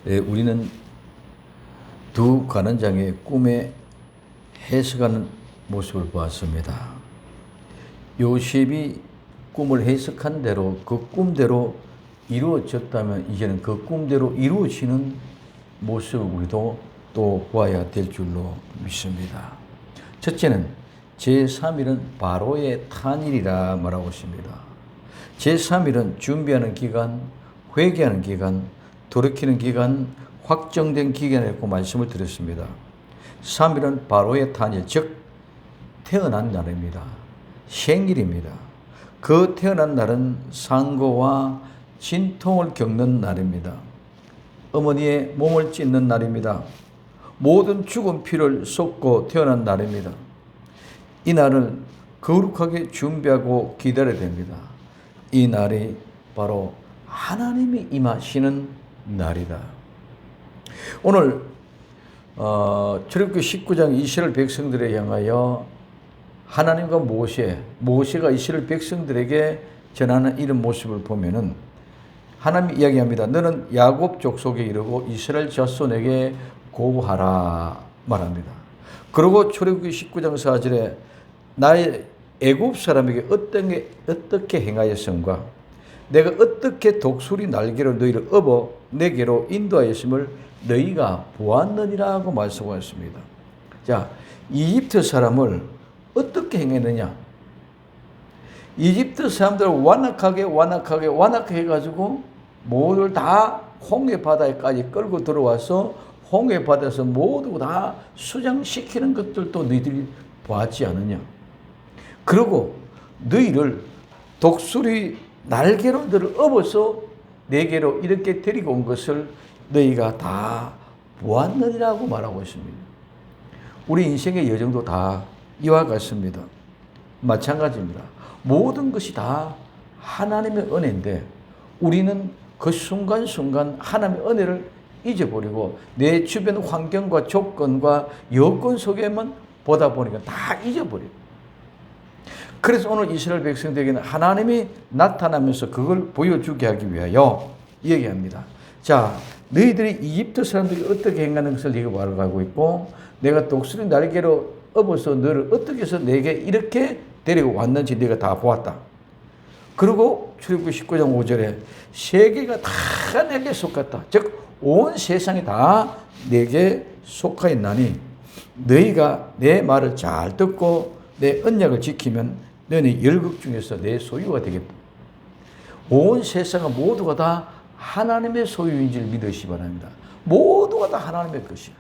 우리는 두 관원장의 꿈에 해석하는 모습을 보았습니다. 요셉이 꿈을 해석한 대로 그 꿈대로 이루어졌다면 이제는 그 꿈대로 이루어지는 모습을 우리도 또 보아야 될 줄로 믿습니다. 첫째는 제3일은 바로의 탄일이라 말하고 있습니다. 제3일은 준비하는 기간, 회개하는 기간, 돌이키는 기간, 확정된 기간이라고 말씀을 드렸습니다. 3일은 바로의 탄일, 즉 태어난 날입니다. 생일입니다. 그 태어난 날은 상고와 진통을 겪는 날입니다. 어머니의 몸을 찢는 날입니다. 모든 죽은 피를 쏟고 태어난 날입니다. 이 날을 거룩하게 준비하고 기다려야 됩니다. 이 날이 바로 하나님이 임하시는 날이다. 오늘 출애굽기 19장 이스라엘 백성들에 향하여 하나님과 모세가 이스라엘 백성들에게 전하는 이런 모습을 보면은 하나님이 이야기합니다. 너는 야곱 족속에 이르고 이스라엘 자손에게 고하라 말합니다. 그리고 출애굽기 19장 4절에 나의 애굽 사람에게 어떻게 행하였음과 내가 어떻게 독수리 날개로 너희를 업어 내게로 인도하였음을 너희가 보았느니라고 말씀하셨습니다. 자, 이집트 사람을 어떻게 행했느냐? 이집트 사람들을 완악하게 해가지고 모두를 다 홍해 바다에까지 끌고 들어와서 홍해 바다에서 모두 다 수장시키는 것들도 너희들이 보았지 않느냐? 그리고 너희를 독수리 날개로 너를 업어서 내게로 이렇게 데리고 온 것을 너희가 다 보았느니라고 말하고 있습니다. 우리 인생의 여정도 다 이와 같습니다. 마찬가지입니다. 모든 것이 다 하나님의 은혜인데 우리는 그 순간순간 하나님의 은혜를 잊어버리고 내 주변 환경과 조건과 여건 속에만 보다 보니까 다 잊어버려요. 그래서 오늘 이스라엘 백성들에게는 하나님이 나타나면서 그걸 보여주게 하기 위하여 얘기합니다. 자, 너희들이 이집트 사람들이 어떻게 행하는 것을 네가 말하고 있고 내가 독수리 날개로 업어서 너를 어떻게 해서 내게 이렇게 데리고 왔는지 네가 다 보았다. 그리고 출애굽기 19장 5절에 세계가 다 내게 속았다. 즉 온 세상이 다 내게 속하였나니 너희가 내 말을 잘 듣고 내 언약을 지키면 너희 열국 중에서 내 소유가 되겠다. 온 세상은 모두가 다 하나님의 소유인 줄 믿으시기 바랍니다. 모두가 다 하나님의 것이야.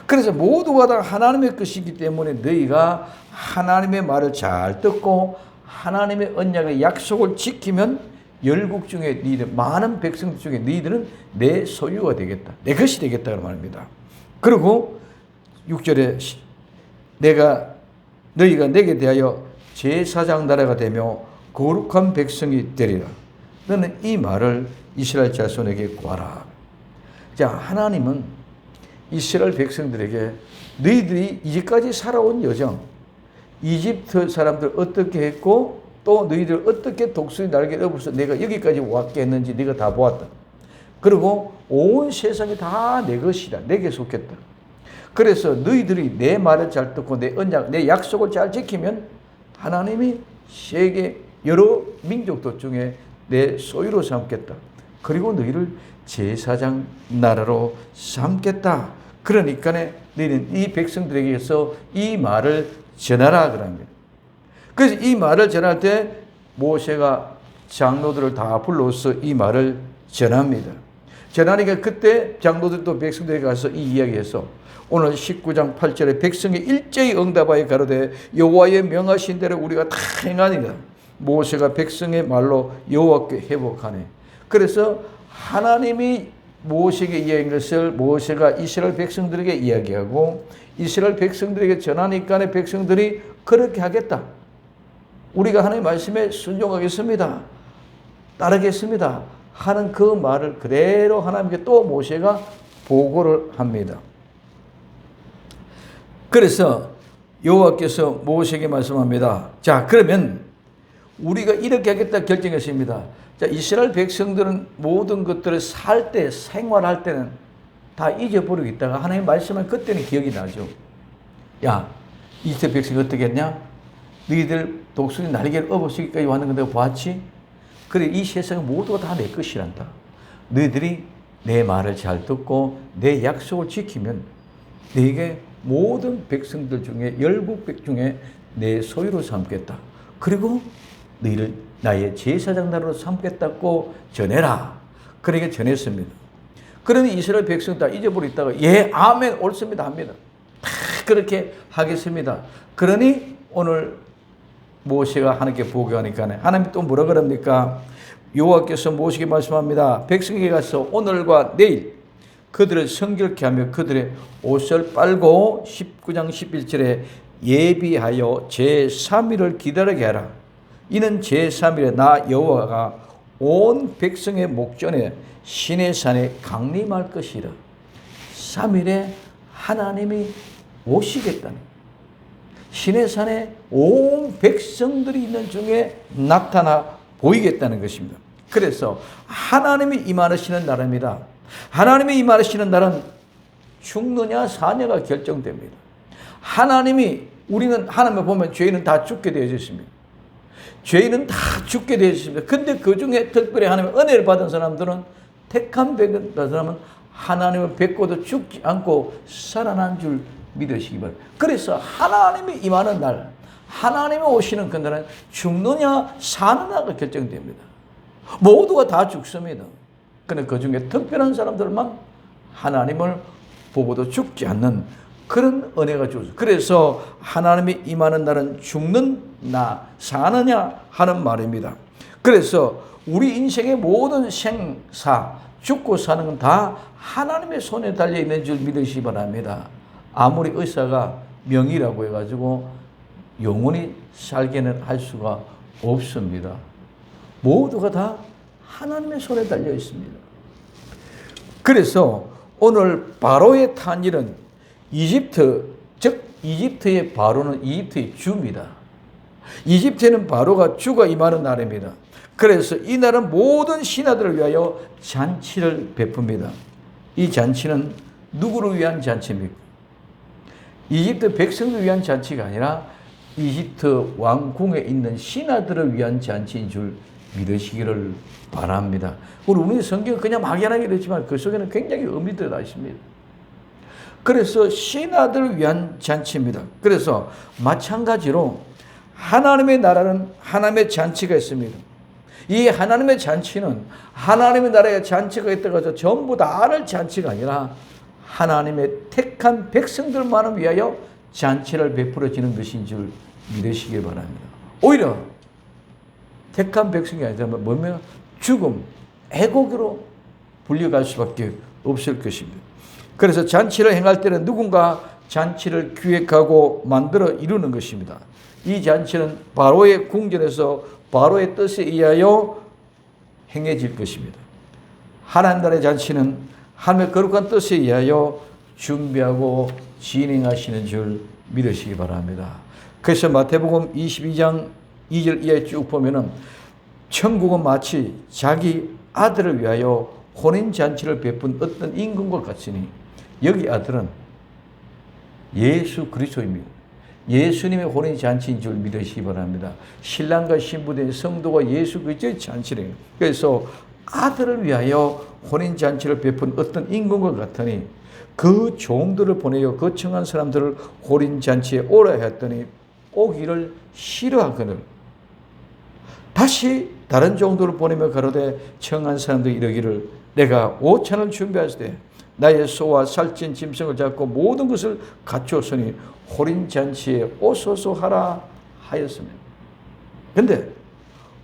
그래서 모두가 다 하나님의 것이기 때문에 너희가 하나님의 말을 잘 듣고 하나님의 언약의 약속을 지키면 열국 중에 너희들 많은 백성들 중에 너희들은 내 소유가 되겠다. 내 것이 되겠다고 말합니다. 그리고 6절에 너희가 내게 대하여 제사장 나라가 되며 거룩한 백성이 되리라. 너는 이 말을 이스라엘 자손에게 구하라. 자, 하나님은 이스라엘 백성들에게 너희들이 이제까지 살아온 여정, 이집트 사람들 어떻게 했고 또 너희들 어떻게 독수리 날개를 업어서 내가 여기까지 왔게 했는지 네가 다 보았다. 그리고 온 세상이 다 내 것이다. 내게 속했다. 그래서 너희들이 내 말을 잘 듣고 내 언약, 내 약속을 잘 지키면 하나님이 세계 여러 민족들 중에 내 소유로 삼겠다. 그리고 너희를 제사장 나라로 삼겠다. 그러니까 너희는 이 백성들에게서 이 말을 전하라 그럽니다. 그래서 이 말을 전할 때 모세가 장로들을 다 불러서 이 말을 전합니다. 전하니까 그때 장로들도 백성들에게 가서 이 이야기해서 오늘 19장 8절에 백성이 일제히 응답하여 가로되 여호와의 명하신 대로 우리가 다 행하니라. 모세가 백성의 말로 여호와께 회복하네. 그래서 하나님이 모세에게 이야기한 것을 모세가 이스라엘 백성들에게 이야기하고 이스라엘 백성들에게 전하니까 백성들이 그렇게 하겠다. 우리가 하나님의 말씀에 순종하겠습니다. 따르겠습니다. 하는 그 말을 그대로 하나님께 또 모세가 보고를 합니다. 그래서 여호와께서 모세에게 말씀합니다. 자, 그러면 우리가 이렇게 하겠다 결정했습니다. 자, 이스라엘 백성들은 모든 것들을 살 때, 생활할 때는 다 잊어버리고 있다가 하나님 말씀을 그때는 기억이 나죠. 야, 이스라엘 백성이 어떻게 했냐? 너희들 독수리 날개를 업어쓰기까지 왔는 거 내가 봤지? 그래, 이 세상은 모두가 다 내 것이란다. 너희들이 내 말을 잘 듣고 내 약속을 지키면 너에게 모든 백성들 중에 열국백 중에 내 소유로 삼겠다. 그리고 너희를 나의 제사장 나라로 삼겠다고 전해라. 그렇게 전했습니다. 그러니 이스라엘 백성 다 잊어버렸다가 예, 아멘, 옳습니다 합니다. 다 그렇게 하겠습니다. 그러니 오늘 모세가 하나님께 보고하니까 하나님 또 뭐라 그럽니까? 여호와께서 모세에게 말씀합니다. 백성에게 가서 오늘과 내일 그들을 성결케 하며 그들의 옷을 빨고 19장 11절에 예비하여 제3일을 기다리게 하라. 이는 제3일에 나 여호와가 온 백성의 목전에 시내산에 강림할 것이라. 3일에 하나님이 오시겠다는, 시내산에 온 백성들이 있는 중에 나타나 보이겠다는 것입니다. 그래서 하나님이 임하시는 날입니다. 하나님이 임하시는 날은 죽느냐 사느냐가 결정됩니다. 우리는 하나님을 보면 죄인은 다 죽게 되어 있습니다. 죄인은 다 죽게 되어 있습니다. 근데 그 중에 특별히 하나님의 은혜를 받은 사람들은, 택한 사람은 하나님을 뵙고도 죽지 않고 살아난 줄 믿으시기 바랍니다. 그래서 하나님이 임하는 날, 하나님이 오시는 그날은 죽느냐 사느냐가 결정됩니다. 모두가 다 죽습니다. 그런데 그 중에 특별한 사람들만 하나님을 보고도 죽지 않는 그런 은혜가 주어져. 그래서 하나님이 임하는 날은 죽느냐 사느냐 하는 말입니다. 그래서 우리 인생의 모든 생사, 죽고 사는 건 다 하나님의 손에 달려 있는 줄 믿으시기 바랍니다. 아무리 의사가 명의라고 해가지고 영원히 살게는 할 수가 없습니다. 모두가 다 하나님의 손에 달려 있습니다. 그래서 오늘 바로의 탄일은 이집트, 즉 이집트의 바로는 이집트의 주입니다. 이집트에는 바로가 주가 임하는 날입니다. 그래서 이 날은 모든 신하들을 위하여 잔치를 베풉니다. 이 잔치는 누구를 위한 잔치입니까? 이집트 백성을 위한 잔치가 아니라 이집트 왕궁에 있는 신하들을 위한 잔치인 줄 믿으시기를 바랍니다. 우리 성경은 그냥 막연하게 그렇지만 그 속에는 굉장히 의미들이 다 있습니다. 그래서 신하들을 위한 잔치입니다. 그래서 마찬가지로 하나님의 나라는 하나님의 잔치가 있습니다. 이 하나님의 잔치는 하나님의 나라의 잔치가 있다고 해서 전부 다 하는 잔치가 아니라 하나님의 택한 백성들만을 위하여 잔치를 베풀어지는 것인 줄 믿으시기 바랍니다. 오히려 택한 백성이 아니라 뭐면 죽음, 애곡으로 불려갈 수밖에 없을 것입니다. 그래서 잔치를 행할 때는 누군가 잔치를 기획하고 만들어 이루는 것입니다. 이 잔치는 바로의 궁전에서 바로의 뜻에 의하여 행해질 것입니다. 하나님 나라의 잔치는 하나님의 거룩한 뜻에 의하여 준비하고 진행하시는 줄 믿으시기 바랍니다. 그래서 마태복음 22장 2절 이하에 쭉 보면은 천국은 마치 자기 아들을 위하여 혼인잔치를 베푼 어떤 임금과 같으니, 여기 아들은 예수 그리스도입니다. 예수님의 혼인잔치인 줄 믿으시기 바랍니다. 신랑과 신부된 성도가 예수 그리스도의 잔치래요. 그래서 아들을 위하여 혼인잔치를 베푼 어떤 임금과 같으니 그 종들을 보내어 그 청한 사람들을 혼인잔치에 오라 했더니 오기를 싫어하거늘 다시 다른 종들을 보내며 가로되 청한 사람들이 이르기를 내가 오찬을 준비하시되 나의 소와 살찐 짐승을 잡고 모든 것을 갖추었으니 혼인잔치에 오소서 하라 하였습니다. 그런데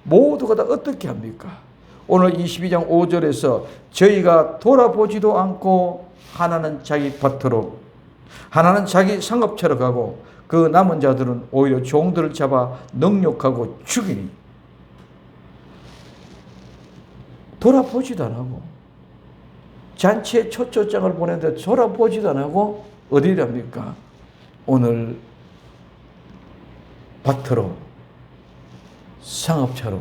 모두가 다 어떻게 합니까? 오늘 22장 5절에서 저희가 돌아보지도 않고 하나는 자기 밭으로 하나는 자기 상업처로 가고 그 남은 자들은 오히려 종들을 잡아 능욕하고 죽이니, 돌아보지도 안 하고 잔치에 초초장을 보내는데 돌아보지도 안 하고 어디랍니까? 오늘 밭으로 상업차로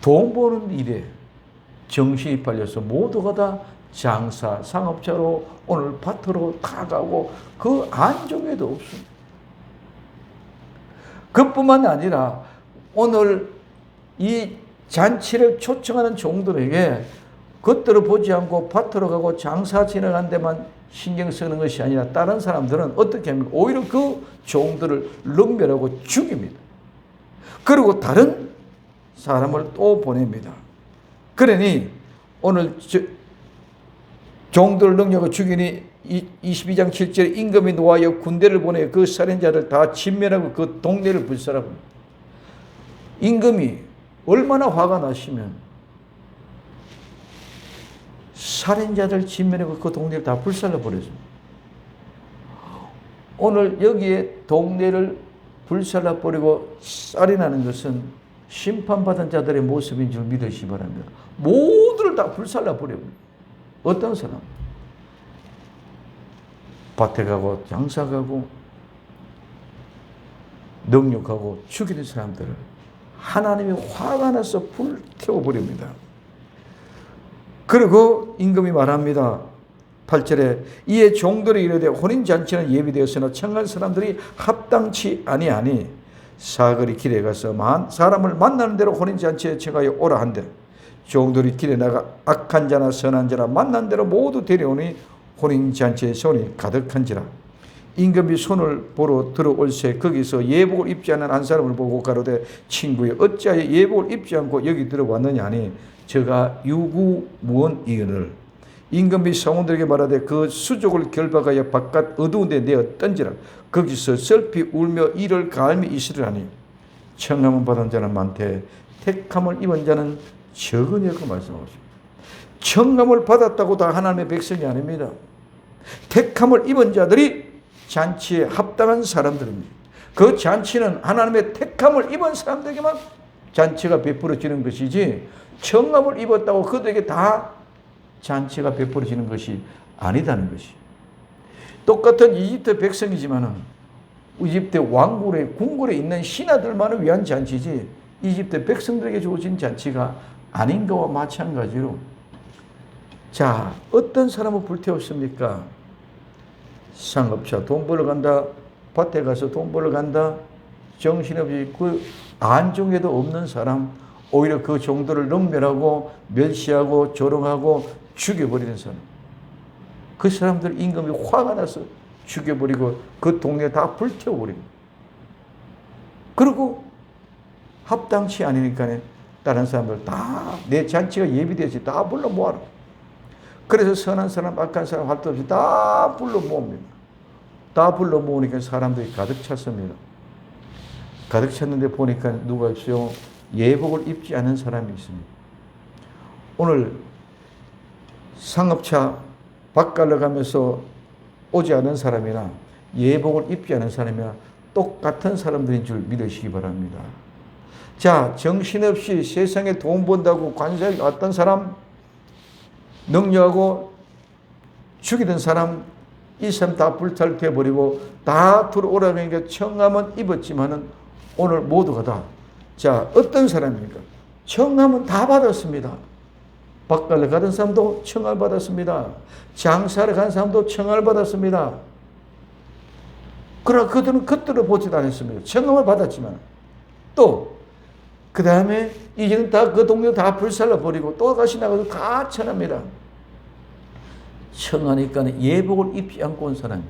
돈 버는 일에 정신이 팔려서 모두가 다 장사, 상업차로 오늘 밭으로 다 가고 그 안중에도 없습니다. 그뿐만 아니라 오늘 이 잔치를 초청하는 종들에게 겉으로 보지 않고 밭으로 가고 장사 지나간 데만 신경 쓰는 것이 아니라 다른 사람들은 어떻게 합니까? 오히려 그 종들을 능멸하고 죽입니다. 그리고 다른 사람을 또 보냅니다. 그러니 오늘 종들을 능멸하고 죽이니 22장 7절에 임금이 노하여 군대를 보내 그 살인자를 다 진멸하고 그 동네를 불살하고. 임금이 얼마나 화가 나시면 살인자들 진멸하고 그 동네를 다 불살라 버렸습니다. 오늘 여기에 동네를 불살라 버리고 살인하는 것은 심판받은 자들의 모습인 줄 믿으시기 바랍니다. 모두를 다 불살라 버립니다. 어떤 사람? 밭에 가고 장사 가고 능욕하고 죽이는 사람들을 하나님이 화가 나서 불태워버립니다. 그리고 임금이 말합니다. 8절에 이에 종들이 이르되 혼인잔치는 예비되었으나 청한 사람들이 합당치 아니하니 사거리 길에 가서 사람을 만나는 대로 혼인잔치에 청하여 오라 한대. 종들이 길에 나가 악한 자나 선한 자나 만난 대로 모두 데려오니 혼인잔치에 손이 가득한지라. 임금이 손을 보러 들어올새 거기서 예복을 입지 않은 한 사람을 보고 가로되 친구여 어찌하여 예복을 입지 않고 여기 들어왔느냐 하니 저가 유구무원이거늘. 임금이 성원들에게 말하되 그 수족을 결박하여 바깥 어두운 데 내어 던지라. 거기서 슬피 울며 이를 갈미 있으리라니 청함을 받은 자는 많되 택함을 입은 자는 적으냐고 말씀하십니다. 청함을 받았다고 다 하나님의 백성이 아닙니다. 택함을 입은 자들이 잔치에 합당한 사람들입니다. 그 잔치는 하나님의 택함을 입은 사람들에게만 잔치가 베풀어지는 것이지 청함을 입었다고 그들에게 다 잔치가 베풀어지는 것이 아니다는 것이. 똑같은 이집트 백성이지만은 이집트 왕국의 궁궐에 있는 신하들만을 위한 잔치지 이집트 백성들에게 주어진 잔치가 아닌 것과 마찬가지로. 자, 어떤 사람을 불태웠습니까? 상업차 돈 벌러 간다, 밭에 가서 돈 벌러 간다, 정신없이 그 안중에도 없는 사람, 오히려 그 종들을 능멸하고 멸시하고 조롱하고 죽여버리는 사람. 그 사람들 임금이 화가 나서 죽여버리고 그 동네 다 불태워버립니다. 그리고 합당치 않으니까 다른 사람들 다 내 잔치가 예비되었지 다 불러 모아라. 그래서 선한 사람 악한 사람 할 것 없이 다 불러 모읍니다. 다 불러 모으니까 사람들이 가득 찼습니다. 가득 찼는데 보니까 누가 있어요? 예복을 입지 않은 사람이 있습니다. 오늘 상업차 밭갈러 가면서 오지 않은 사람이나 예복을 입지 않은 사람이나 똑같은 사람들인 줄 믿으시기 바랍니다. 자, 정신없이 세상에 돈 번다고 관세에 왔던 사람, 능력하고 죽이던 사람, 이 사람 다 불탈퇴해버리고 다 들어오라고 하니까 청함은 입었지만은 오늘 모두가 다. 자, 어떤 사람입니까? 청함은 다 받았습니다. 밭갈러 가던 사람도 청함을 받았습니다. 장사를 간 사람도 청함을 받았습니다. 그러나 그들은 겉들어 보지도 않았습니다. 청함을 받았지만 또 그 다음에 이제는 다 그 동네 다 불살라 버리고 또 다시 나가서 다 청합니다. 청하니까 예복을 입지 않고 온 사람이죠.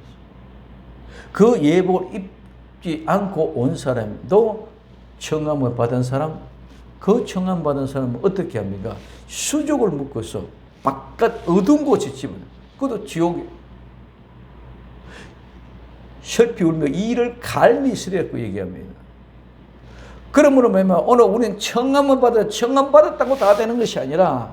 그 예복을 입지 않고 온 사람도 청함을 받은 사람, 그 청함 받은 사람은 어떻게 합니까? 수족을 묶어서 바깥 어두운 곳에 집어넣어요. 그것도 지옥이에요. 슬피 울며 이를 갈미 쓰려고 얘기합니다. 그러므로 말하면 오늘 우리는 청함을 받아 청함 받았다고 다 되는 것이 아니라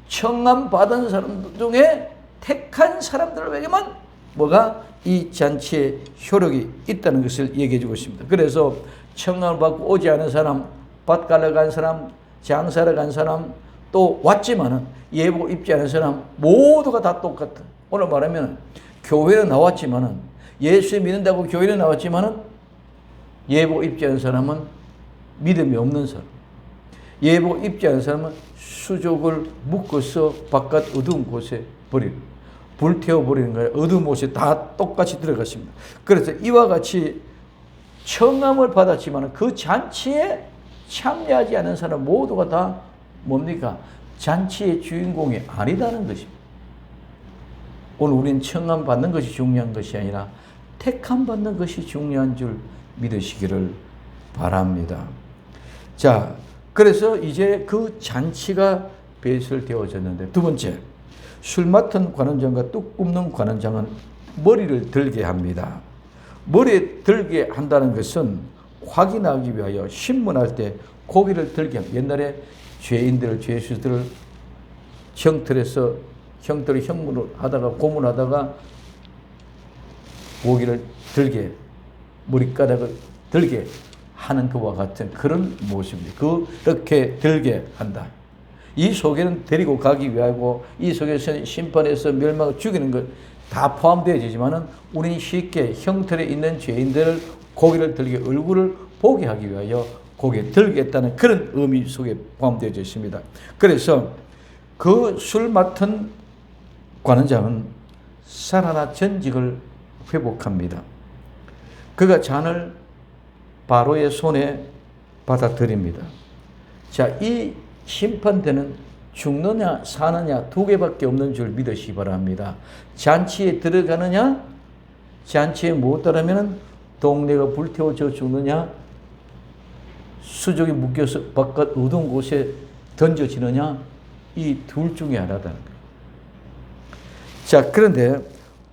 청함 받은 사람 중에 택한 사람들에게만 뭐가 이 잔치의 효력이 있다는 것을 얘기해 주고 있습니다. 그래서 청함을 받고 오지 않은 사람, 밭 갈러 간 사람, 장사를 간 사람, 또 왔지만은 예복을 입지 않은 사람 모두가 다 똑같아. 오늘 말하면 교회는 나왔지만은 예수 믿는다고 교회는 나왔지만은 예복 입지 않은 사람은 믿음이 없는 사람. 예보 입지 않은 사람은 수족을 묶어서 바깥 어두운 곳에 버리는, 불태워버리는 거예요. 어두운 곳에 다 똑같이 들어갔습니다. 그래서 이와 같이 청함을 받았지만 그 잔치에 참여하지 않은 사람 모두가 다 뭡니까? 잔치의 주인공이 아니다는 것입니다. 오늘 우리는 청함 받는 것이 중요한 것이 아니라 택함 받는 것이 중요한 줄 믿으시기를 바랍니다. 자, 그래서 이제 그 잔치가 배설되어졌는데, 두 번째, 술 맡은 관원장과 뚝 굽는 관원장은 머리를 들게 합니다. 머리에 들게 한다는 것은 확인하기 위하여 신문할 때 고기를 들게 합니다. 옛날에 죄인들을, 죄수들을 형틀에서 형틀을 형문을 하다가 고문하다가 고기를 들게, 머리카락을 들게 하는 것과 같은 그런 모습입니다. 그렇게 들게 한다. 이 속에는 데리고 가기 위하고 이 속에서 심판해서 멸망을 죽이는 것 다 포함되어지지만은 우리는 쉽게 형틀에 있는 죄인들을 고기를 들게, 얼굴을 보게 하기 위하여 고기를 들겠다는 그런 의미 속에 포함되어져 있습니다. 그래서 그 술 맡은 관원장은 살아나 전직을 회복합니다. 그가 잔을 바로의 손에 받아들입니다. 자, 이 심판대는 죽느냐 사느냐 두 개밖에 없는 줄 믿으시기 바랍니다. 잔치에 들어가느냐, 잔치에 못 따르면 동네가 불태워져 죽느냐, 수족이 묶여서 바깥 어두운 곳에 던져지느냐, 이 둘 중에 하나다는 거예요. 자, 그런데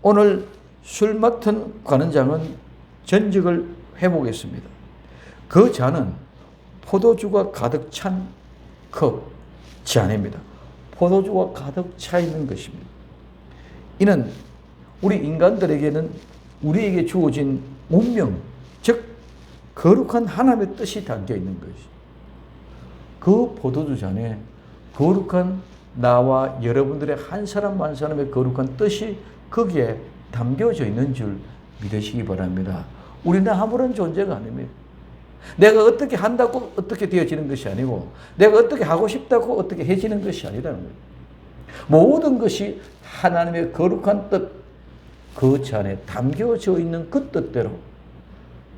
오늘 술 맡은 관원장은 전직을 회복했습니다. 그 잔은 포도주가 가득 찬 컵, 잔입니다. 포도주가 가득 차 있는 것입니다. 이는 우리 인간들에게는 우리에게 주어진 운명, 즉 거룩한 하나님의 뜻이 담겨 있는 것이. 그 포도주 잔에 거룩한 나와 여러분들의 한 사람 한 사람의 거룩한 뜻이 거기에 담겨져 있는 줄 믿으시기 바랍니다. 우리는 아무런 존재가 아닙니다. 내가 어떻게 한다고 어떻게 되어지는 것이 아니고, 내가 어떻게 하고 싶다고 어떻게 해지는 것이 아니라는 거예요. 모든 것이 하나님의 거룩한 뜻, 그 잔에 담겨져 있는 그 뜻대로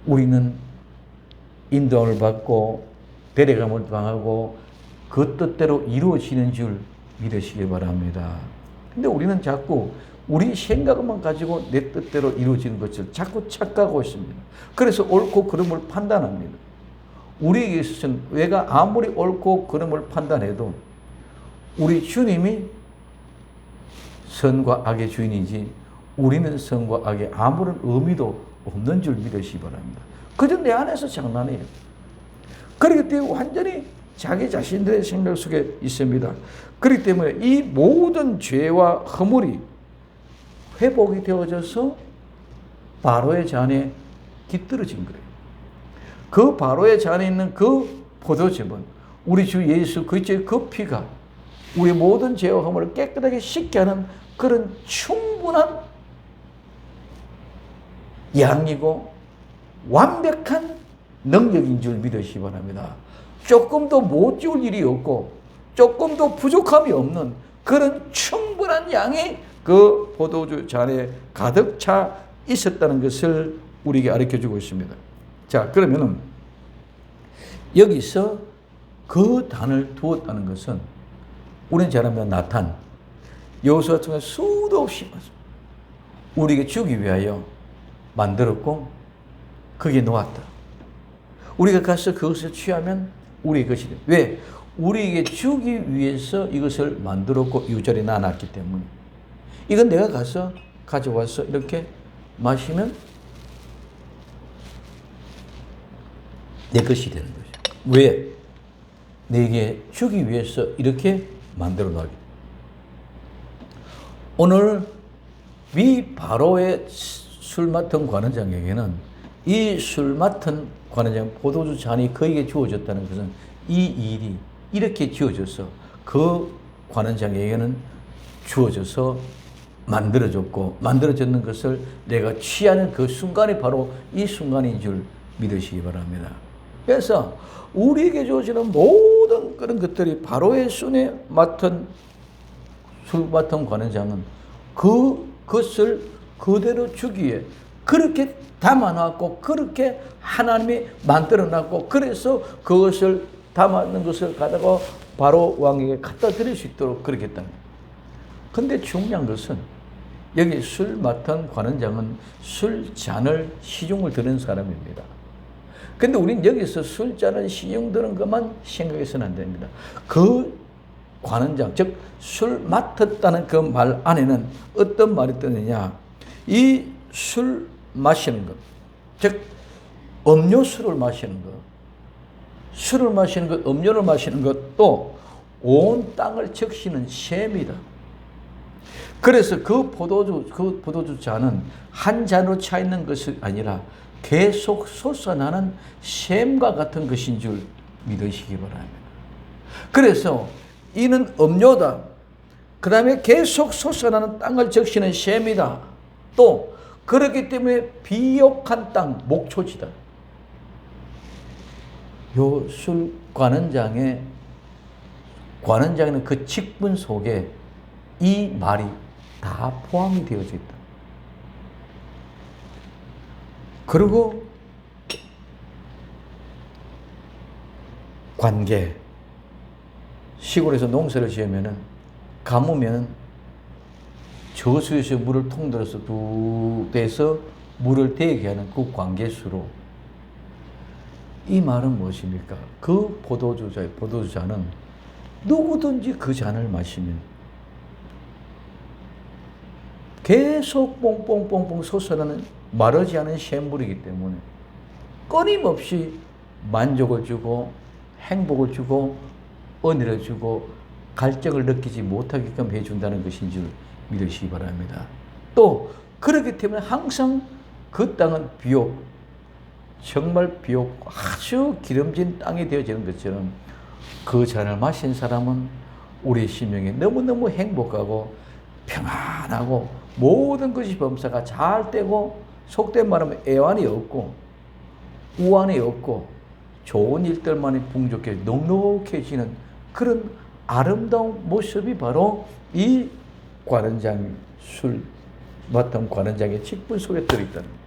우리는 인도함을 받고 데려감을 당하고 그 뜻대로 이루어지는 줄 믿으시기 바랍니다. 근데 우리는 자꾸 우리 생각만 가지고 내 뜻대로 이루어지는 것을 자꾸 착각하고 있습니다. 그래서 옳고 그름을 판단합니다. 우리에게 있어서는 내가 아무리 옳고 그름을 판단해도 우리 주님이 선과 악의 주인이지 우리는 선과 악의 아무런 의미도 없는 줄 믿으시기 바랍니다. 그저 내 안에서 장난해요. 그렇기 때문에 완전히 자기 자신들의 생각 속에 있습니다. 그렇기 때문에 이 모든 죄와 허물이 회복이 되어져서 바로의 잔에 깃들어진 거예요. 그 바로의 잔에 있는 그 포도즙은 우리 주 예수 그리스도의 그 피가 우리 모든 죄와 허물을 깨끗하게 씻게 하는 그런 충분한 양이고 완벽한 능력인 줄 믿으시기 바랍니다. 조금도 못 지울 일이 없고 조금도 부족함이 없는 그런 충분한 양이 그 포도주 잔에 가득 차 있었다는 것을 우리에게 가르쳐주고 있습니다. 자, 그러면은 여기서 그 단을 두었다는 것은 우리는 잘 알면 나탄, 여호수아 같은 수도 없이 우리에게 주기 위하여 만들었고 그게 놓았다. 우리가 가서 그것을 취하면 우리의 것이 돼. 왜? 우리에게 주기 위해서 이것을 만들었고 이 자리에 놔놨기 때문에. 이건 내가 가서 가져와서 이렇게 마시면 내 것이 되는 거죠. 왜? 내게 주기 위해서 이렇게 만들어 놨기. 오늘 위 바로의 술 맡은 관원장에게는 이 술 맡은 관원장 포도주 잔이 그에게 주어졌다는 것은 이 일이 이렇게 주어져서 그 관원장에게는 주어져서 만들어졌고 만들어졌는 것을 내가 취하는 그 순간이 바로 이 순간인 줄 믿으시기 바랍니다. 그래서 우리에게 주어지는 모든 그런 것들이 바로의 손에 맡은 술 맡은 관원장은 그것을 그대로 주기에 그렇게 담아놨고 그렇게 하나님이 만들어놨고 그래서 그것을 담아놓은 것을 가다가 바로 왕에게 갖다 드릴 수 있도록 그렇게 했다. 근데 중요한 것은 여기 술 맡은 관원장은 술잔을 시중을 드는 사람입니다. 근데 우린 여기서 술잔을 시중 드는 것만 생각해서는 안 됩니다. 그 관원장, 즉 술 맡았다는 그 말 안에는 어떤 말이 뜨느냐, 이 술 마시는 것, 즉 음료수를 마시는 것, 술을 마시는 것, 음료를 마시는 것도 온 땅을 적시는 셈이다. 그래서 그 포도주 잔은 한 잔으로 차 있는 것이 아니라 계속 솟아나는 셈과 같은 것인 줄 믿으시기 바랍니다. 그래서 이는 음료다. 그 다음에 계속 솟아나는 땅을 적시는 셈이다. 또 그렇기 때문에 비옥한 땅, 목초지다. 요 술 관원장의 그 직분 속에 이 말이 다 포함이 되어져 있다. 그리고 관계, 시골에서 농사를 지으면은 가무면 저수에서 물을 통들어서 뚝 떼서 물을 대게 하는 그 관계수로 이 말은 무엇입니까? 그 포도주잔은 누구든지 그 잔을 마시면 계속 뽕뽕뽕뽕 솟아나는 마르지 않은 샘물이기 때문에 끊임없이 만족을 주고 행복을 주고 은혜를 주고 갈증을 느끼지 못하게끔 해준다는 것인 줄 믿으시기 바랍니다. 또 그렇기 때문에 항상 그 땅은 비옥, 정말 비옥, 아주 기름진 땅이 되어지는 것처럼 그 잔을 마신 사람은 우리 심령이 너무너무 행복하고 평안하고 모든 것이 범사가 잘 되고 속된 말하면 애환이 없고 우환이 없고 좋은 일들만이 풍족해 넉넉해지는 그런 아름다운 모습이 바로 이 관원장, 술 맡은 관원장의 직분 속에 들어있다는 거예요.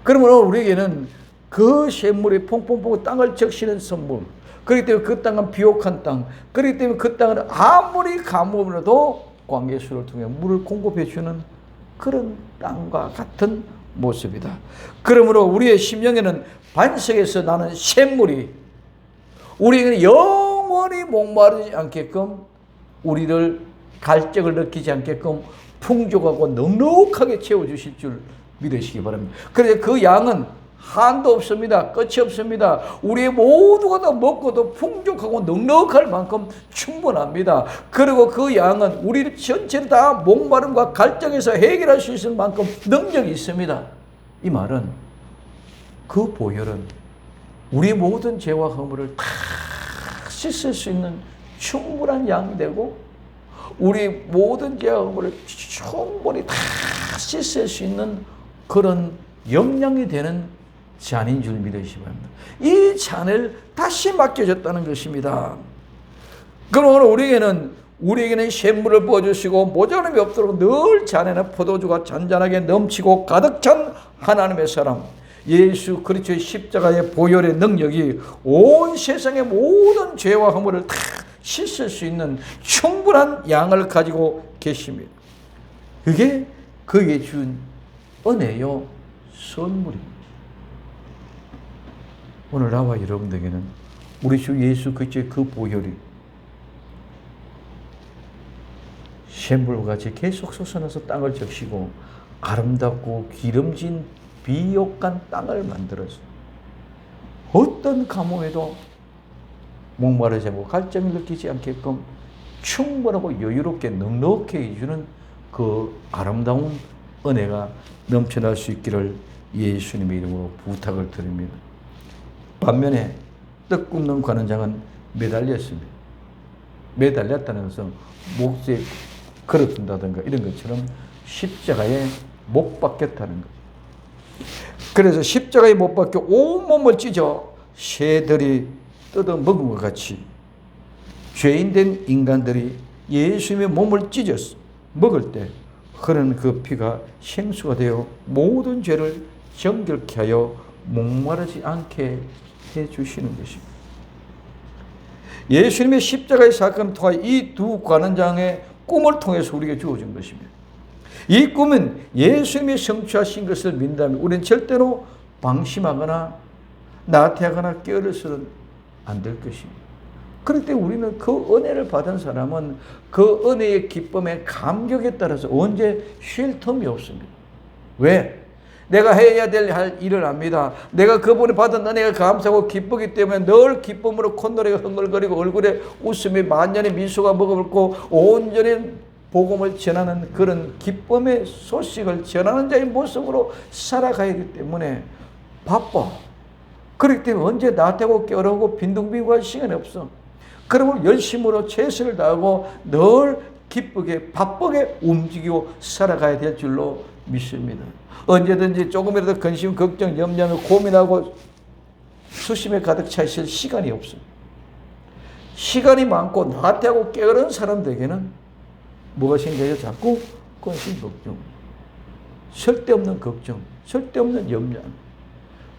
그러므로 우리에게는 그 샘물이 퐁퐁퐁 땅을 적시는 선물, 그렇기 때문에 그 땅은 비옥한 땅, 그렇기 때문에 그 땅은 아무리 가뭄이라도 광개수를 통해 물을 공급해 주는 그런 땅과 같은 모습이다. 그러므로 우리의 심령에는 반석에서 나는 샘물이 우리에게 영원히 목마르지 않게끔 우리를 갈증을 느끼지 않게끔 풍족하고 넉넉하게 채워주실 줄 믿으시기 바랍니다. 그래서 그 양은 한도 없습니다. 끝이 없습니다. 우리의 모두가 다 먹고도 풍족하고 넉넉할 만큼 충분합니다. 그리고 그 양은 우리 전체를 다 목마름과 갈증에서 해결할 수 있을 만큼 능력이 있습니다. 이 말은 그 보혈은 우리 모든 죄와 허물을 다 씻을 수 있는 충분한 양이 되고 우리 모든 죄와 허물을 충분히 다 씻을 수 있는 그런 영양이 되는 잔인 줄 믿으시기 바랍니다. 이 잔을 다시 맡겨줬다는 것입니다. 그러므로 우리에게는 샘물을 부어주시고 모자람이 없도록 늘 잔에는 포도주가 잔잔하게 넘치고 가득 찬 하나님의 사람 예수 그리스도의 십자가의 보혈의 능력이 온 세상의 모든 죄와 허물을 다 씻을 수 있는 충분한 양을 가지고 계십니다. 그게 그에게 준 은혜요 선물입니다. 오늘 나와 여러분들에게는 우리 주 예수 그리스도의 그 보혈이 샘물과 같이 계속 솟아나서 땅을 적시고 아름답고 기름진 비옥한 땅을 만들어서 어떤 가뭄에도 목마르지 않고 갈증을 느끼지 않게끔 충분하고 여유롭게 넉넉하게 해주는 그 아름다운 은혜가 넘쳐날 수 있기를 예수님의 이름으로 부탁을 드립니다. 반면에 떡 굽는 관원장은 매달렸습니다. 매달렸다는 것은 목에 걸어둔다든가 이런 것처럼 십자가에 못 박혔다는 것. 그래서 십자가에 못 박혀 온몸을 찢어 새들이 뜯어 먹은 것 같이 죄인된 인간들이 예수님의 몸을 찢어 먹을 때 흐르는 그 피가 생수가 되어 모든 죄를 정결케 하여 목마르지 않게 해주시는 것입니다. 예수님의 십자가의 사건을 통해 이 두 관원장의 꿈을 통해서 우리에게 주어진 것입니다. 이 꿈은 예수님이 성취하신 것을 믿는다면 우리는 절대로 방심하거나 나태하거나 게을러서는 안 될 것입니다. 그럴 때 우리는 그 은혜를 받은 사람은 그 은혜의 기쁨에 감격에 따라서 언제 쉴 틈이 없습니다. 왜? 내가 해야 할 일을 압니다. 내가 그분이 받은 은혜가 감사하고 기쁘기 때문에 늘 기쁨으로 콧노래가 흥얼거리고 얼굴에 웃음이 만년의 미소가 먹어버리고 온전히 복음을 전하는 그런 기쁨의 소식을 전하는 자의 모습으로 살아가야 하기 때문에 바빠. 그렇기 때문에 언제 나태하고 게으르고 빈둥빈둥 할 시간이 없어. 그러면 열심으로 최선을 다하고 늘 기쁘게 바쁘게 움직이고 살아가야 될 줄로 믿습니다. 언제든지 조금이라도 근심, 걱정, 염려를 고민하고 수심에 가득 차 있을 시간이 없습니다. 시간이 많고 나태하고 게으른 사람들에게는 뭐가 생겨요? 자꾸 근심, 걱정, 쓸데없는 걱정, 쓸데없는 염려.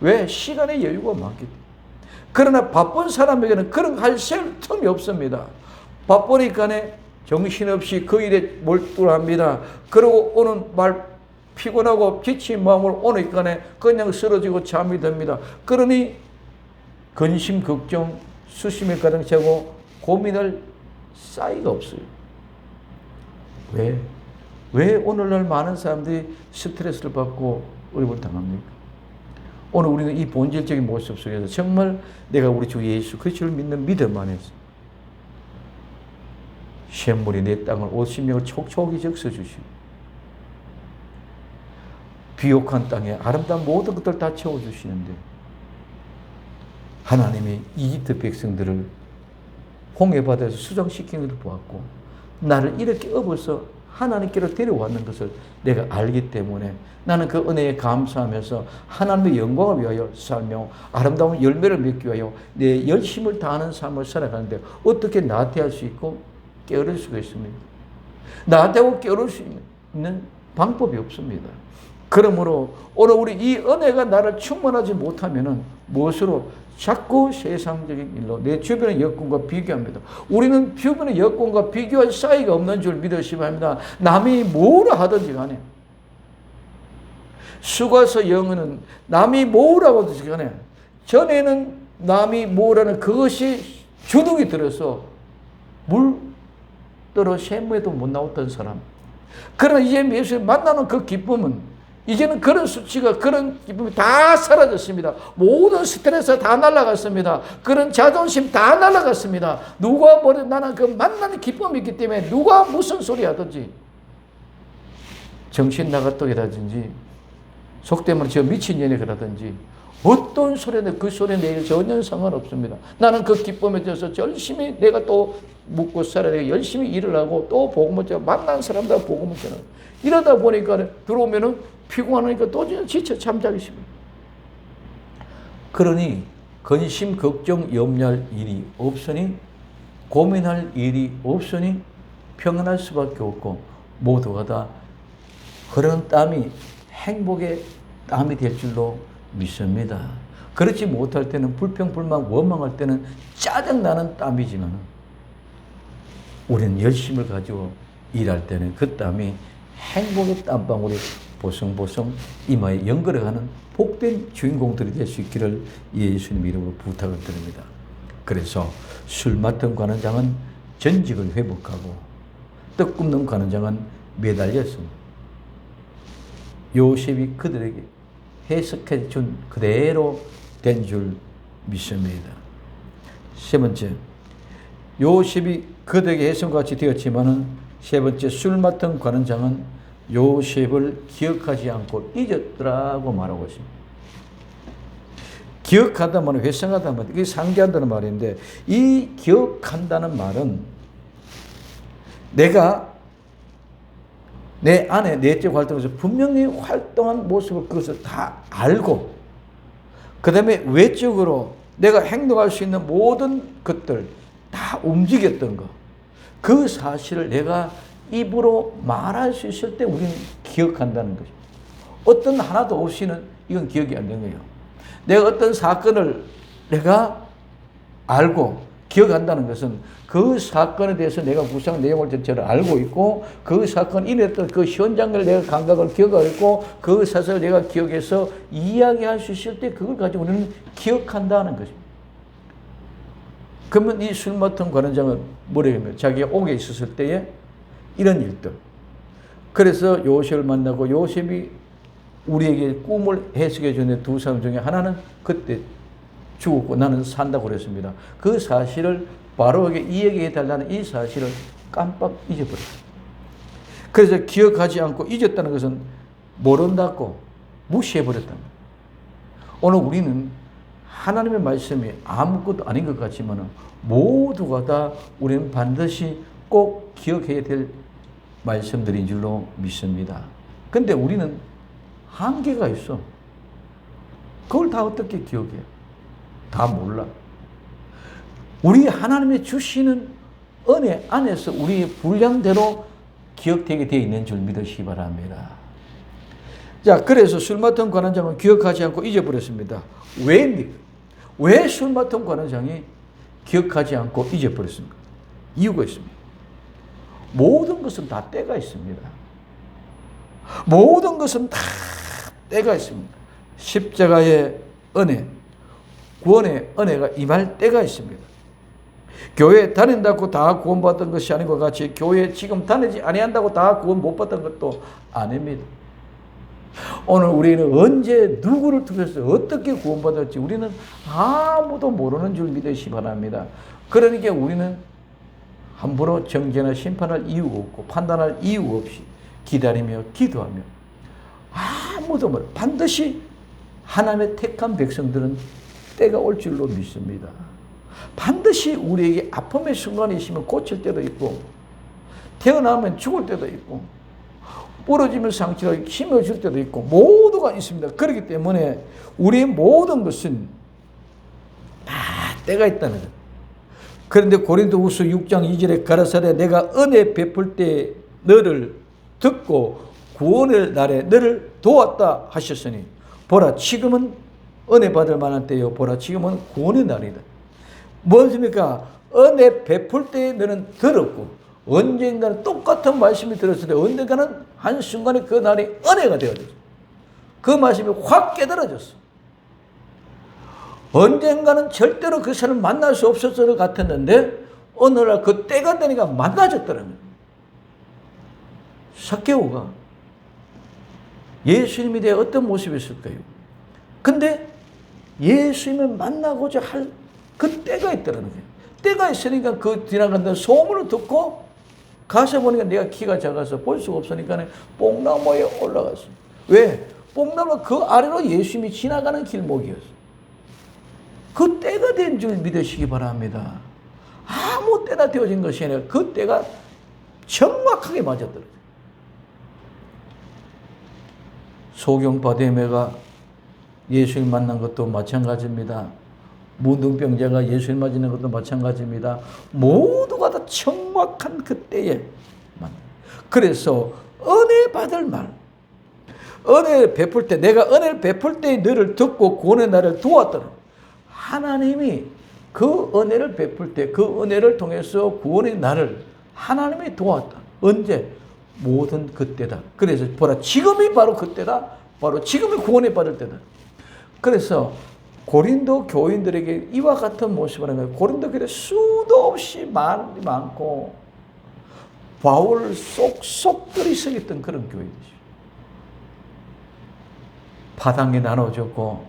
왜? 시간의 여유가 많기 때문에. 그러나 바쁜 사람에게는 그런 할 틈이 없습니다. 바쁘니까 정신없이 그 일에 몰두합니다. 그리고 오는 말 피곤하고 지친 마음으로 오니까 그냥 쓰러지고 잠이 듭니다. 그러니 근심, 걱정, 수심에 가득 차고 고민할 싸이가 없어요. 왜? 왜 오늘날 많은 사람들이 스트레스를 받고 어려움을 당합니까? 오늘 우리는 이 본질적인 모습 속에서 정말 내가 우리 주 예수 그리스도를 믿는 믿음 안에서 샘물이 내 땅을 50명을 촉촉히 적셔주시고 비옥한 땅에 아름다운 모든 것들 다 채워주시는데 하나님이 이집트 백성들을 홍해바다에서 수장시키는 것을 보았고 나를 이렇게 업어서 하나님께로 데려왔는 것을 내가 알기 때문에 나는 그 은혜에 감사하면서 하나님의 영광을 위하여 살며 아름다운 열매를 맺기 위하여 내 열심을 다하는 삶을 살아가는데 어떻게 나태할 수 있고 게으를 수가 있습니까? 나태하고 게으를 수 있는 방법이 없습니다. 그러므로 오늘 우리 이 은혜가 나를 충만하지 못하면은 무엇으로? 자꾸 세상적인 일로 내 주변의 여건과 비교합니다. 우리는 주변의 여건과 비교할 사이가 없는 줄 믿으시기 바랍니다. 남이 뭐라 하든지 간에 수고서 영어는 남이 뭐라고 하든지 간에 전에는 남이 뭐라는 그것이 주눅이 들어서 물들어 샘무에도 못 나왔던 사람. 그러나 이제 예수를 만나는 그 기쁨은 이제는 그런 수치가 그런 기쁨이 다 사라졌습니다. 모든 스트레스 다 날아갔습니다. 그런 자존심 다 날아갔습니다. 누가 뭐래 나는 그 만나는 기쁨이 있기 때문에 누가 무슨 소리 하든지 정신 나갔다든지 속되면 저 미친 년이 그러든지 어떤 소리는 그 소리 내일 전혀 상관없습니다. 나는 그 기쁨에 대해서 열심히 내가 또 묻고 살아야 열심히 일을 하고 또 복음을 전하고 만난 사람들 복음을 전하고 이러다 보니까 들어오면은 피곤하니까 또 지쳐 잠자기 싫어요. 그러니 근심, 걱정, 염려할 일이 없으니 고민할 일이 없으니 평안할 수밖에 없고 모두가 다 흐르는 땀이 행복의 땀이 될 줄로 믿습니다. 그렇지 못할 때는 불평, 불만, 원망할 때는 짜증나는 땀이지만 우리는 열심을 가지고 일할 때는 그 땀이 행복의 땀방울이 보송보송 이마에 연결해가는 복된 주인공들이 될 수 있기를 예수님 이름으로 부탁을 드립니다. 그래서 술 맡은 관원장은 전직을 회복하고 떡 굽는 관원장은 매달렸습니다. 요셉이 그들에게 해석해 준 그대로 된 줄 믿습니다. 세 번째, 요셉이 그들에게 해석같이 되었지만은 세 번째, 술 맡은 관원장은 요셉을 기억하지 않고 잊었더라고 말하고 있습니다. 기억하다 말은 회상하다 말, 이게 상기한다는 말인데 이 기억한다는 말은 내가 내 안에 내적 활동에서 분명히 활동한 모습을 그것을 다 알고 그 다음에 외적으로 내가 행동할 수 있는 모든 것들 다 움직였던 거 그 사실을 내가 입으로 말할 수 있을 때 우리는 기억한다는 거죠. 어떤 하나도 없이는 이건 기억이 안 되는 거예요. 내가 어떤 사건을 내가 알고 기억한다는 것은 그 사건에 대해서 내가 구상 내용을 전체를 알고 있고 그 사건이 일어났던 그 현장을 내가 감각을 기억하고 있고 그 사실을 내가 기억해서 이야기할 수 있을 때 그걸 가지고 우리는 기억한다는 것입니다. 그러면 이 술 맡은 관원장은 뭐래요? 자기가 옥에 있었을 때에 이런 일들. 그래서 요셉을 만나고 요셉이 우리에게 꿈을 해석해 주는 두 사람 중에 하나는 그때 죽었고 나는 산다고 그랬습니다. 그 사실을 바로에게 이야기해 달라는 이 사실을 깜빡 잊어버렸어요. 그래서 기억하지 않고 잊었다는 것은 모른다고 무시해 버렸다는 거예요. 오늘 우리는 하나님의 말씀이 아무것도 아닌 것 같지만 모두가 다 우리는 반드시 꼭 기억해야 될 말씀들인 줄로 믿습니다. 근데 우리는 한계가 있어. 그걸 다 어떻게 기억해? 다 몰라. 우리 하나님의 주시는 은혜 안에서 우리의 분량대로 기억되게 되어 있는 줄 믿으시기 바랍니다. 자, 그래서 술 맡은 관원장은 기억하지 않고 잊어버렸습니다. 왜 술 맡은 관원장이 기억하지 않고 잊어버렸습니까? 이유가 있습니다. 모든 것은 다 때가 있습니다. 모든 것은 다 때가 있습니다. 십자가의 은혜, 구원의 은혜가 임할 때가 있습니다. 교회에 다닌다고 다 구원받은 것이 아닌 것 같이 교회에 지금 다니지 아니한다고 다 구원 못 받은 것도 아닙니다. 오늘 우리는 언제 누구를 통해서 어떻게 구원받을지 우리는 아무도 모르는 줄 믿으시기 바랍니다. 그러니까 우리는 함부로 정죄나 심판할 이유가 없고 판단할 이유 없이 기다리며 기도하며 아무도 모르 반드시 하나님의 택한 백성들은 때가 올 줄로 믿습니다. 반드시 우리에게 아픔의 순간이 있으면 고칠 때도 있고 태어나면 죽을 때도 있고 부러지면 상처가 힘을 줄 때도 있고 모두가 있습니다. 그렇기 때문에 우리의 모든 것은 다 때가 있다는 것. 그런데 고린도후서 6장 2절에 가라사대 내가 은혜 베풀 때 너를 듣고 구원의 날에 너를 도왔다 하셨으니 보라 지금은 은혜 받을 만한 때요 보라 지금은 구원의 날이다. 무엇입니까? 은혜 베풀 때 너는 들었고 언젠가는 똑같은 말씀이 들었을 때 언젠가는 한순간에 그 날이 은혜가 되어졌어. 그 말씀이 확 깨달아졌어. 언젠가는 절대로 그 사람을 만날 수 없었을 것 같았는데 어느 날 그 때가 되니까 만나졌더라는 거예요. 삭개오가 예수님에 대해 어떤 모습이었을까요? 근데 예수님을 만나고자 할 그 때가 있더라는 거예요. 때가 있으니까 그 지나간다는 소문을 듣고 가서 보니까 내가 키가 작아서 볼 수가 없으니까 뽕나무에 올라갔어. 왜? 뽕나무 그 아래로 예수님이 지나가는 길목이었어. 그 때가 된 줄 믿으시기 바랍니다. 아무 때나 되어진 것이 아니라 그 때가 정확하게 맞았더라고요. 소경 바데메가 예수님 만난 것도 마찬가지입니다. 문둥병자가 예수님 맞는 것도 마찬가지입니다. 모두가 다 정확한 그때에 그래서 은혜 받을 말 은혜 베풀 때 내가 은혜를 베풀 때 너를 듣고 구원의 날을 도왔더라. 하나님이 그 은혜를 베풀 때 그 은혜를 통해서 구원의 날을 하나님이 도왔다. 언제? 모든 그때다. 그래서 보라 지금이 바로 그때다. 바로 지금이 구원을 받을 때다. 그래서 고린도 교인들에게 이와 같은 모습을 하는 거예요. 고린도 교회 수도 없이 말이 많고 바울 쏙쏙 들이썩였던 그런 교회이죠. 파당이 나눠졌고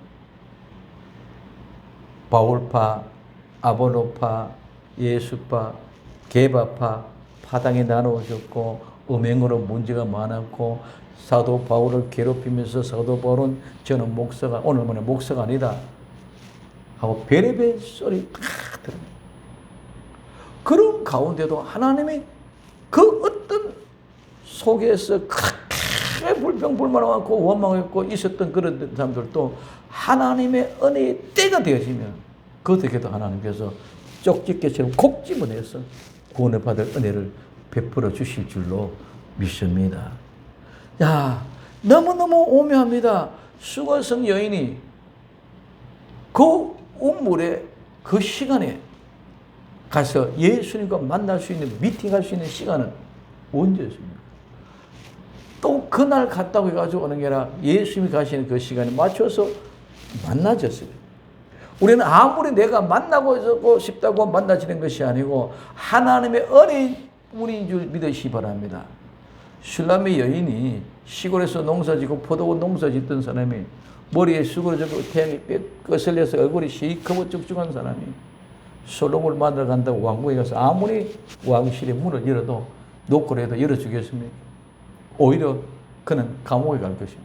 바울파, 아볼로파, 예수파, 게바파 파당이 나눠졌고 음행으로 문제가 많았고 사도 바울을 괴롭히면서 사도 바울은 저는 목사가 오늘만에 목사가 아니다 하고 베레베 소리 탁 들어요. 그런 가운데도 하나님이 그 어떤 속에서 크게 불평불만 많고 원망했고 있었던 그런 사람들도 하나님의 은혜의 때가 되어지면 그들에게도 하나님께서 쪽집게처럼 콕 집어내서 구원을 받을 은혜를 베풀어 주실 줄로 믿습니다. 야, 너무너무 오묘합니다. 수거성 여인이 그 우물에 그 시간에 가서 예수님과 만날 수 있는, 미팅할 수 있는 시간은 언제였습니까? 또 그날 갔다고 해가지고 오는 게 아니라 예수님이 가시는 그 시간에 맞춰서 만나졌어요. 우리는 아무리 내가 만나고 싶다고 만나지는 것이 아니고 하나님의 은혜인 분인 줄 믿으시기 바랍니다. 슐람의 여인이 시골에서 농사짓고 포도원 농사짓던 사람이 머리에 수그러지고 태양이 거슬려서 얼굴이 시커멓 쭉쭉한 사람이 솔로몬을 만나러 간다고 왕궁에 가서 아무리 왕실의 문을 열어도 놓고 해도 열어주겠습니까? 오히려 그는 감옥에 갈 것입니다.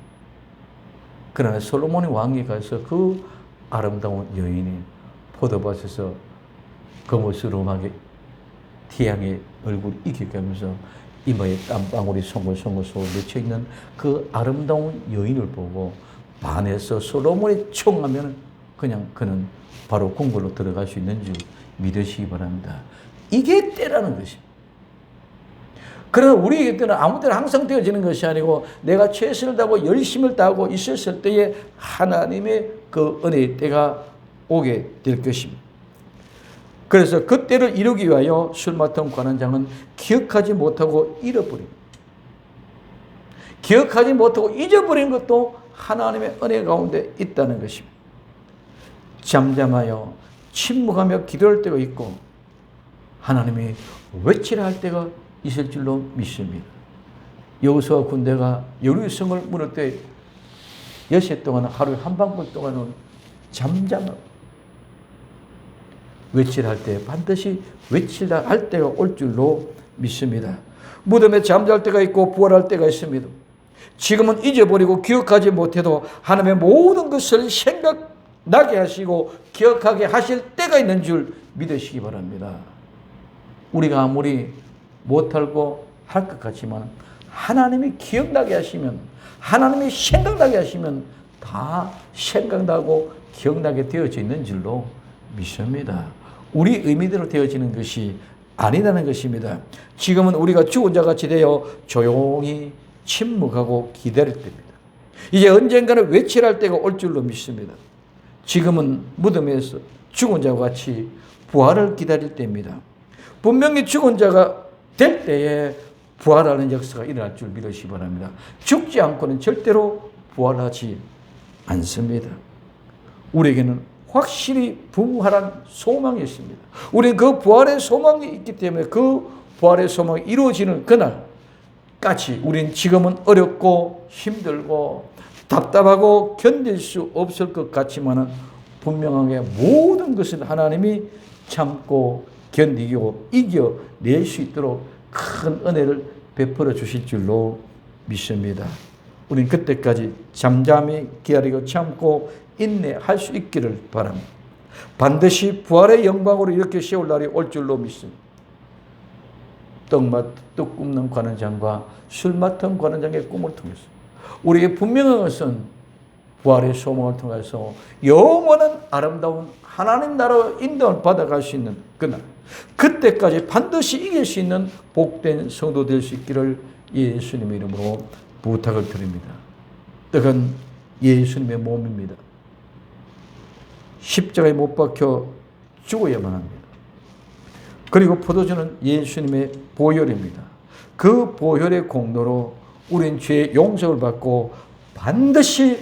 그러나 솔로몬이 왕이 가서 그 아름다운 여인이 포도밭에서 거무스름하게 태양의 얼굴 익혀가면서 이마에 땀방울이 송글송글 맺혀있는 그 아름다운 여인을 보고 반해서 솔로몬이 청하면 그냥 그는 바로 궁궐로 들어갈 수 있는 줄 믿으시기 바랍니다. 이게 때라는 것입니다. 그러나 우리에게 때는 아무 때나 항상 되어지는 것이 아니고 내가 최선을 다하고 열심을 다하고 있었을 때에 하나님의 그 은혜의 때가 오게 될 것입니다. 그래서 그 때를 이루기 위하여 술 맡은 관원장은 기억하지 못하고 잃어버립니다. 기억하지 못하고 잊어버린 것도 하나님의 은혜 가운데 있다는 것입니다. 잠잠하여 침묵하며 기도할 때가 있고 하나님이 외치라 할 때가 있을 줄로 믿습니다. 여호수아 군대가 여리고성을 무너뜨릴 때 여세 동안 하루에 한 방울 동안은 잠잠하고 외치라 할 때 반드시 외치라 할 때가 올 줄로 믿습니다. 무덤에 잠잘 때가 있고 부활할 때가 있습니다. 지금은 잊어버리고 기억하지 못해도 하나님의 모든 것을 생각나게 하시고 기억하게 하실 때가 있는 줄 믿으시기 바랍니다. 우리가 아무리 못하고 할 것 같지만 하나님이 기억나게 하시면, 하나님이 생각나게 하시면 다 생각나고 기억나게 되어져 있는 줄로 믿습니다. 우리 의미대로 되어지는 것이 아니라는 것입니다. 지금은 우리가 죽은 자같이 되어 조용히 침묵하고 기다릴 때입니다. 이제 언젠가는 외칠할 때가 올 줄로 믿습니다. 지금은 무덤에서 죽은 자와 같이 부활을 기다릴 때입니다. 분명히 죽은 자가 될 때에 부활하는 역사가 일어날 줄 믿으시기 바랍니다. 죽지 않고는 절대로 부활하지 않습니다. 우리에게는 확실히 부활한 소망이 있습니다. 우리는 그 부활의 소망이 있기 때문에 그 부활의 소망이 이루어지는 그날까지 우리는 지금은 어렵고 힘들고 답답하고 견딜 수 없을 것 같지만은 분명하게 모든 것을 하나님이 참고 견디고 이겨낼 수 있도록 큰 은혜를 베풀어 주실 줄로 믿습니다. 우리는 그때까지 잠잠히 기다리고 참고 인내할 수 있기를 바랍니다. 반드시 부활의 영광으로 이렇게 세울 날이 올 줄로 믿습니다. 떡 굽는 관원장과 술 맡은 관원장의 꿈을 통해서 우리에게 분명한 것은 부활의 소망을 통해서 영원한 아름다운 하나님 나라로 인도를 받아갈 수 있는 그날, 그때까지 반드시 이길 수 있는 복된 성도 될 수 있기를 예수님의 이름으로 부탁을 드립니다. 떡은 예수님의 몸입니다. 십자가에 못 박혀 죽어야만 합니다. 그리고 포도주는 예수님의 보혈입니다. 그 보혈의 공로로 우린 죄의 용서를 받고 반드시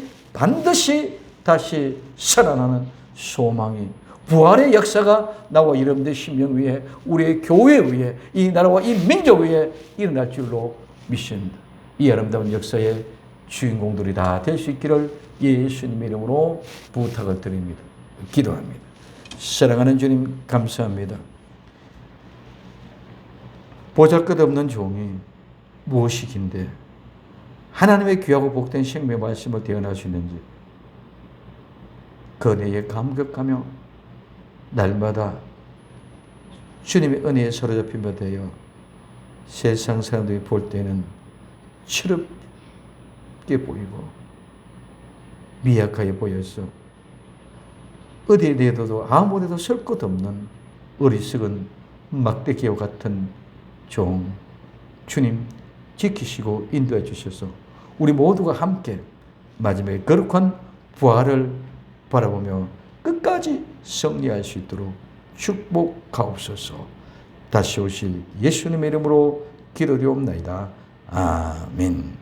다시 살아나는 소망이, 부활의 역사가 나와 여러분들 심령 위에, 우리의 교회 위에, 이 나라와 이 민족 위에 일어날 줄로 믿습니다. 이 아름다운 역사의 주인공들이 다 될 수 있기를 예수님의 이름으로 부탁을 드립니다. 기도합니다. 사랑하는 주님, 감사합니다. 보잘것없는 종이 무엇이긴데 하나님의 귀하고 복된 생명의 말씀을 대언할 수 있는지 그 은혜에 감격하며 날마다 주님의 은혜에 사로잡힌 바 되어 세상 사람들이 볼 때는 철없게 보이고 미약하게 보여서 어디에 내둬도 아무데도 쓸 것 없는 어리석은 막대기와 같은 종, 주님 지키시고 인도해 주셔서 우리 모두가 함께 마지막에 거룩한 부활을 바라보며 끝까지 승리할 수 있도록 축복하옵소서. 다시 오실 예수님의 이름으로 기도드리옵나이다. 아멘.